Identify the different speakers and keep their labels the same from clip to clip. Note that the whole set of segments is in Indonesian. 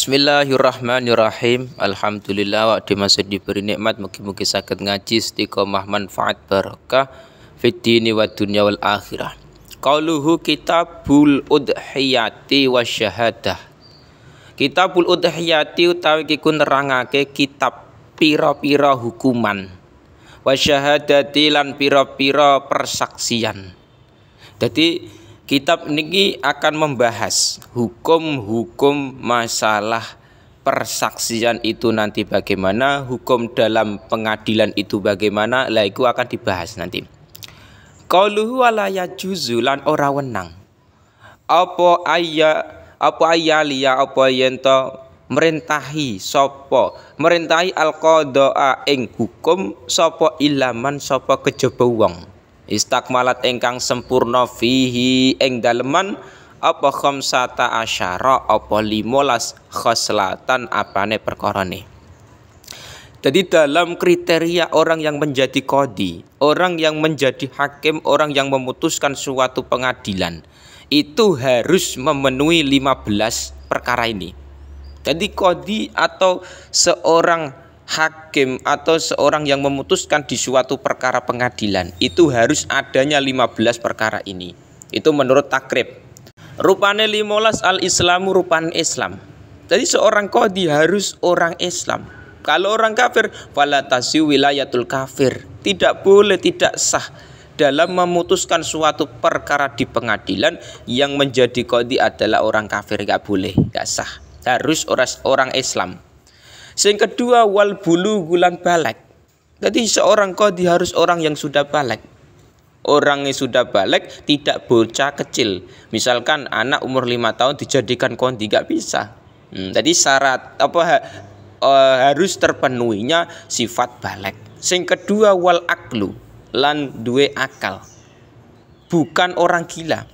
Speaker 1: Bismillahirrahmanirrahim. Alhamdulillah wa masa diberi nikmat mugi-mugi saged ngaji istiqomah manfaat barakah fid dini wa dunya wal akhirah. Qauluhu kitabul udhiyati wasyahadah. Kitabul udhiyati utawi iku nerangake kitab pira-pira hukuman. Wasyahadati lan pira-pira persaksian. Jadi kitab niki akan membahas hukum-hukum masalah persaksian itu nanti bagaimana, hukum dalam pengadilan itu bagaimana, lah itu akan dibahas nanti. Qauluhu wala yajuzu lan ora wenang. Apa ayaliya apa yento merintahi sapa, merintahi al-qadha ing hukum sapa ilaman sapa kejaba wong. Istakmalat engkang sempurna fihi ing daleman apa khamsata asyara apa 15 khoslatan apane perkarane. Jadi dalam kriteria orang yang menjadi qadhi, orang yang menjadi hakim, orang yang memutuskan suatu pengadilan itu harus memenuhi 15 perkara ini. Jadi qadhi atau seorang hakim atau seorang yang memutuskan di suatu perkara pengadilan itu harus adanya 15 perkara ini. Itu menurut takrib. Rupane 15 al-islamu rupane Islam. Jadi seorang qadhi harus orang Islam. Kalau orang kafir fala tasyu wilayatul kafir. Tidak boleh, tidak sah dalam memutuskan suatu perkara di pengadilan yang menjadi qadhi adalah orang kafir, enggak boleh, enggak sah. Harus orang Islam. Yang kedua wal bulughulan baligh. Jadi seorang qadhi harus orang yang sudah baligh. Orang yang sudah baligh, tidak bocah kecil. Misalkan anak umur 5 tahun dijadikan qadhi, enggak bisa. Jadi syarat harus terpenuhinya sifat baligh. Yang kedua wal aklu lan duwe akal. Bukan orang gila.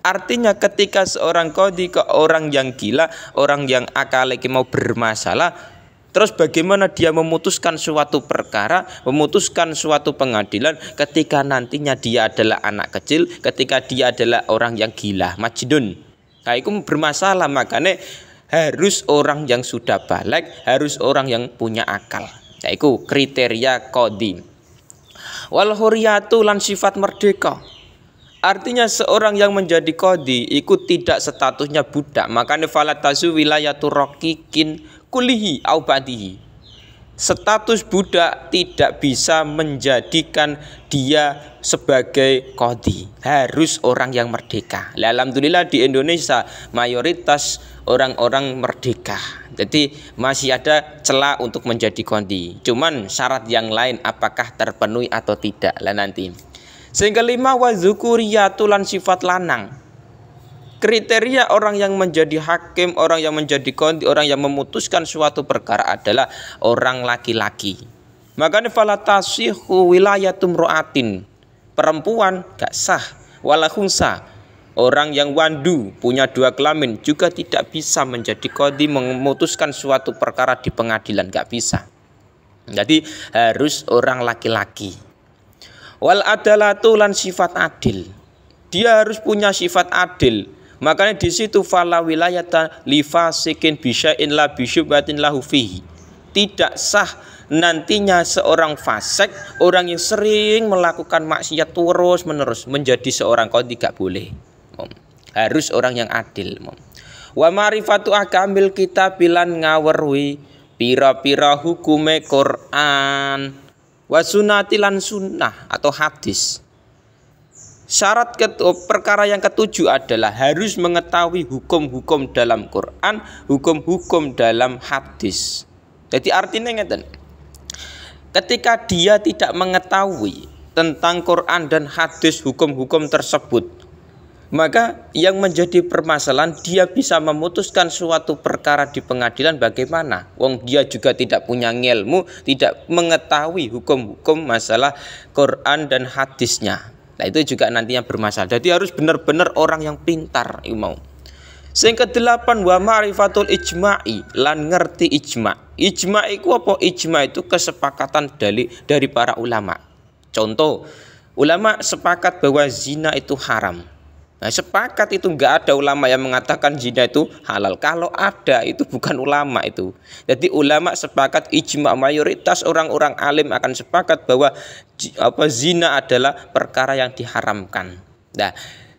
Speaker 1: Artinya ketika seorang qadhi ke orang yang gila, orang yang akalnya mau bermasalah, terus bagaimana dia memutuskan suatu perkara, memutuskan suatu pengadilan ketika nantinya dia adalah anak kecil, ketika dia adalah orang yang gila, majnun. Nah, itu bermasalah, makanya harus orang yang sudah baligh, harus orang yang punya akal. Nah, itu kriteria qadhi. Wal hurriyatu lan sifat merdeka. Artinya seorang yang menjadi qadhi itu tidak statusnya budak. Makanya falatazu wilayatu raqiqin kulihi au badihi. Status budak tidak bisa menjadikan dia sebagai qadhi. Harus orang yang merdeka. Alhamdulillah di Indonesia mayoritas orang-orang merdeka. Jadi masih ada celah untuk menjadi qadhi. Cuman syarat yang lain apakah terpenuhi atau tidak lah nanti. Yang kelima wa dzukuriyatu lan sifat lanang. Kriteria orang yang menjadi hakim, orang yang menjadi qadhi, orang yang memutuskan suatu perkara adalah orang laki-laki. Makanya fala tasihhu wilayatum ru'atin. Perempuan gak sah. Wala khunsa. Orang yang wandu punya 2 kelamin juga tidak bisa menjadi qadhi, memutuskan suatu perkara di pengadilan, gak bisa. Jadi harus orang laki-laki. Wal adalatu lan sifat adil. Dia harus punya sifat adil. Makanya di situ fala wilayata li fasikin bisya'in la bisyubhatin lahu fihi. Tidak sah nantinya seorang fasik, orang yang sering melakukan maksiat terus menerus menjadi seorang qadhi, gak boleh. Harus orang yang adil. Wa ma'rifatu ahkamil kitab bilan ngawerwi pira-pira hukume Quran. Wasunati lan sunnah atau hadis. Syarat perkara yang ketujuh adalah harus mengetahui hukum-hukum dalam Quran, hukum-hukum dalam hadis. Jadi artinya ngeten. Ketika dia tidak mengetahui tentang Quran dan hadis hukum-hukum tersebut, maka yang menjadi permasalahan dia bisa memutuskan suatu perkara di pengadilan bagaimana? Wong dia juga tidak punya ilmu, tidak mengetahui hukum-hukum masalah Quran dan hadisnya. Nah itu juga nantinya bermasalah. Jadi harus benar-benar orang yang pintar mau. Yang kedelapan wa ma'rifatul ijma'i lan ngerti ijma'. Ijma' itu apa? Ijma' itu kesepakatan dari para ulama. Contoh, ulama sepakat bahwa zina itu haram. Nah, sepakat itu, nggak ada ulama yang mengatakan zina itu halal. Kalau ada itu bukan ulama itu. Jadi ulama sepakat, ijma mayoritas orang-orang alim akan sepakat bahwa zina adalah perkara yang diharamkan. Nah,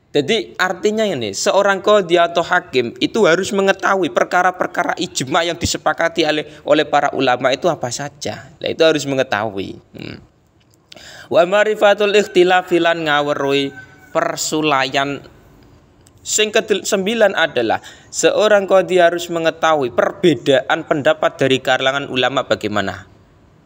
Speaker 1: jadi artinya ini seorang qadhi atau hakim itu harus mengetahui perkara-perkara ijma yang disepakati oleh para ulama itu apa saja. Nah, itu harus mengetahui. Wa marifatul ikhtilafi lan ngaweruhi persulayan. Sing ke-9 adalah seorang qadhi harus mengetahui perbedaan pendapat dari kalangan ulama bagaimana.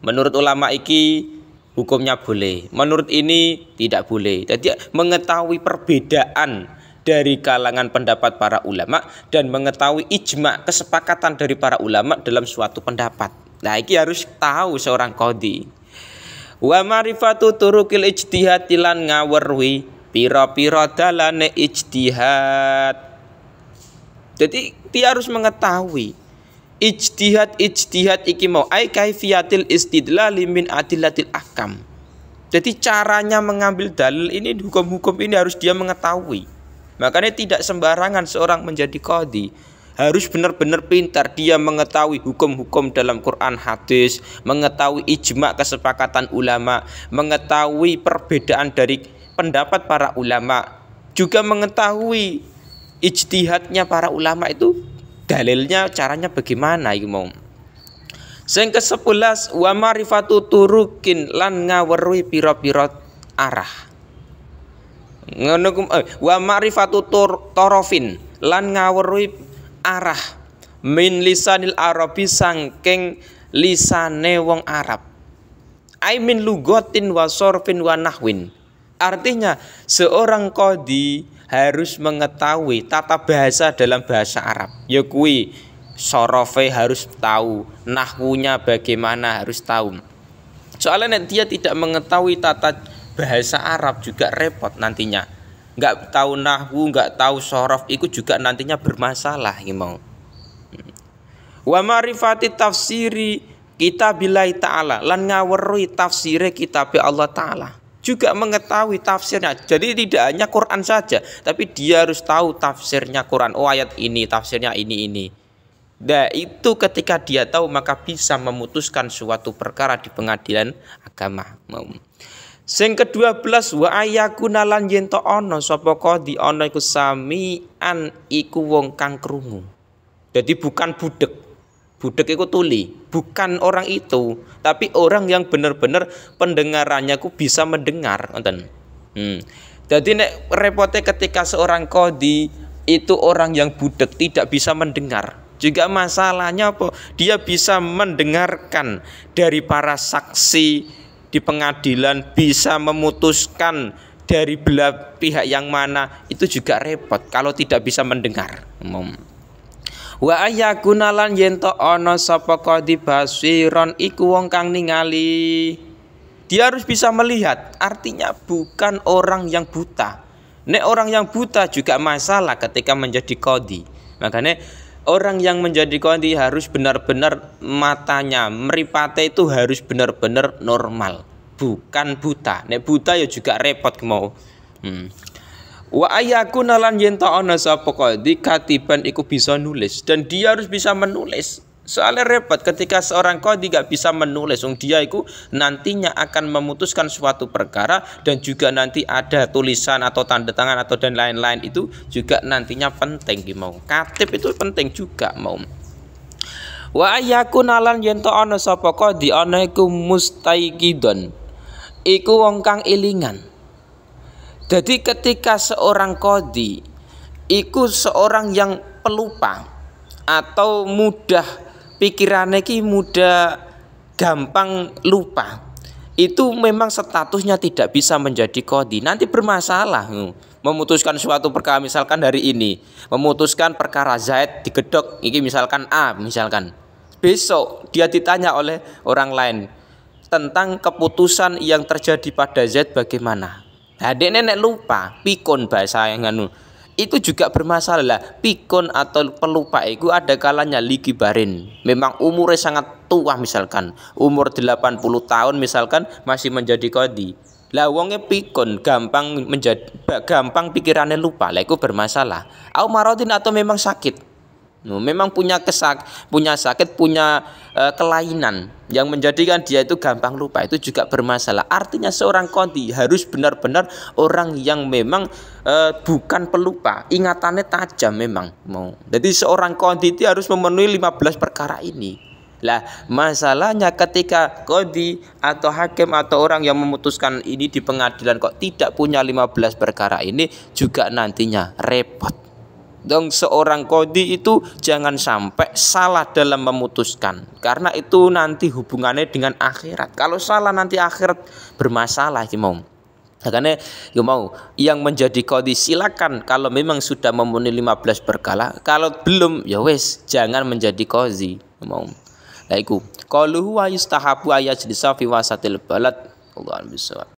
Speaker 1: Menurut ulama iki hukumnya boleh, menurut ini tidak boleh. Jadi mengetahui perbedaan dari kalangan pendapat para ulama dan mengetahui ijma kesepakatan dari para ulama dalam suatu pendapat. Nah, ini harus tahu seorang qadhi. Wa marifatu turuqil ijtihad lan ngaweruhi pira-pira dalane ijtihad. Jadi dia harus mengetahui ijtihad iki mau ai kaifiyatil istidlal min adillatil ahkam. Jadi caranya mengambil dalil ini, hukum-hukum ini harus dia mengetahui. Makanya tidak sembarangan seorang menjadi qadhi. Harus benar-benar pintar dia mengetahui hukum-hukum dalam Quran hadis, mengetahui ijma kesepakatan ulama, mengetahui perbedaan dari pendapat para ulama, juga mengetahui ijtihadnya para ulama itu dalilnya caranya bagaimana iku mau. Sing ke-11 wa marifatu turukin lan ngaweruhi pira-pira arah. Ngono wa marifatu torofin lan ngaweruhi arah min lisanil arabi sangking lisane wong Arab. Ai min lugatin wa sorfin wa nahwin. Artinya seorang qadhi harus mengetahui tata bahasa dalam bahasa Arab. Ya kuwi sorofe harus tahu, nahwunya bagaimana harus tahu. Soalnya dia tidak mengetahui tata bahasa Arab juga repot nantinya. Enggak tahu nahwu, enggak tahu sorof, itu juga nantinya bermasalah mau. Wa ma'rifati tafsiri kitabillahi ta'ala lan ngaweruhi tafsire kitab Allah Ta'ala. Juga mengetahui tafsirnya. Jadi tidak hanya Quran saja, tapi dia harus tahu tafsirnya Quran. Oh, ayat ini tafsirnya ini. Nah, itu ketika dia tahu maka bisa memutuskan suatu perkara di pengadilan agama. Sing ke-12 wa ayakuna lan yen to ana sapa qadhi ana iku samian iku wong kang krungu. Jadi bukan budek. Budek itu tuli, bukan orang itu, tapi orang yang benar-benar pendengarannya ku bisa mendengar, nonton. Jadi nek repotnya ketika seorang qadhi itu orang yang budek tidak bisa mendengar. Juga masalahnya apa? Dia bisa mendengarkan dari para saksi di pengadilan, bisa memutuskan dari belah pihak yang mana, itu juga repot kalau tidak bisa mendengar. Wa ayakuna lan yen to ana sapa qadhi basiron iku wong kang ningali. Dia harus bisa melihat, artinya bukan orang yang buta. Nek orang yang buta juga masalah ketika menjadi qadhi. Makanya orang yang menjadi qadhi harus benar-benar matanya, mripate itu harus benar-benar normal, bukan buta. Nek buta ya juga repot mau. Wa ayakuna lan yen ta ana sapa qadhi katiban iku bisa nulis, dan dia harus bisa menulis. Soalnya repot ketika seorang qadhi gak bisa menulis, dia itu nantinya akan memutuskan suatu perkara dan juga nanti ada tulisan atau tanda tangan atau dan lain-lain, itu juga nantinya penting mau. Katib itu penting juga mau. Wa ayakuna lan yen ta ana sapa qadhi ana iku mustaiqidon, iku wong kang elingan. Jadi ketika seorang qadhi iku seorang yang pelupa atau mudah pikirannya ki mudah gampang lupa, itu memang statusnya tidak bisa menjadi qadhi. Nanti bermasalah memutuskan suatu perkara, misalkan hari ini memutuskan perkara Zaid digedok, ini misalkan A, misalkan besok dia ditanya oleh orang lain tentang keputusan yang terjadi pada Zaid bagaimana. Nah, dia nenek lupa, pikun bahasa yang itu juga bermasalah. Pikun atau pelupa itu ada kalanya ligi barin. Memang umurnya sangat tua, misalkan umur 80 tahun misalkan masih menjadi qadhi. Lah wonge pikun gampang pikirannya lupa, lah iku bermasalah. Au maradin atau memang sakit. Memang punya sakit, punya kelainan yang menjadikan dia itu gampang lupa, itu juga bermasalah. Artinya seorang qadhi harus benar-benar orang yang memang bukan pelupa, ingatannya tajam memang mau. Jadi seorang qadhi itu harus memenuhi 15 perkara ini. Lah masalahnya ketika qadhi atau hakim atau orang yang memutuskan ini di pengadilan kok tidak punya 15 perkara ini, juga nantinya repot. Dong seorang qadhi itu jangan sampai salah dalam memutuskan, karena itu nanti hubungannya dengan akhirat. Kalau salah nanti akhirat bermasalah mau. Makanya mau yang menjadi qadhi silakan kalau memang sudah memenuhi 15 perkara. Kalau belum ya wes jangan menjadi qadhi mau. Lah iku qaluhu wa yustahabu ayajlisa fi wasatil balad. Allahu a'lam.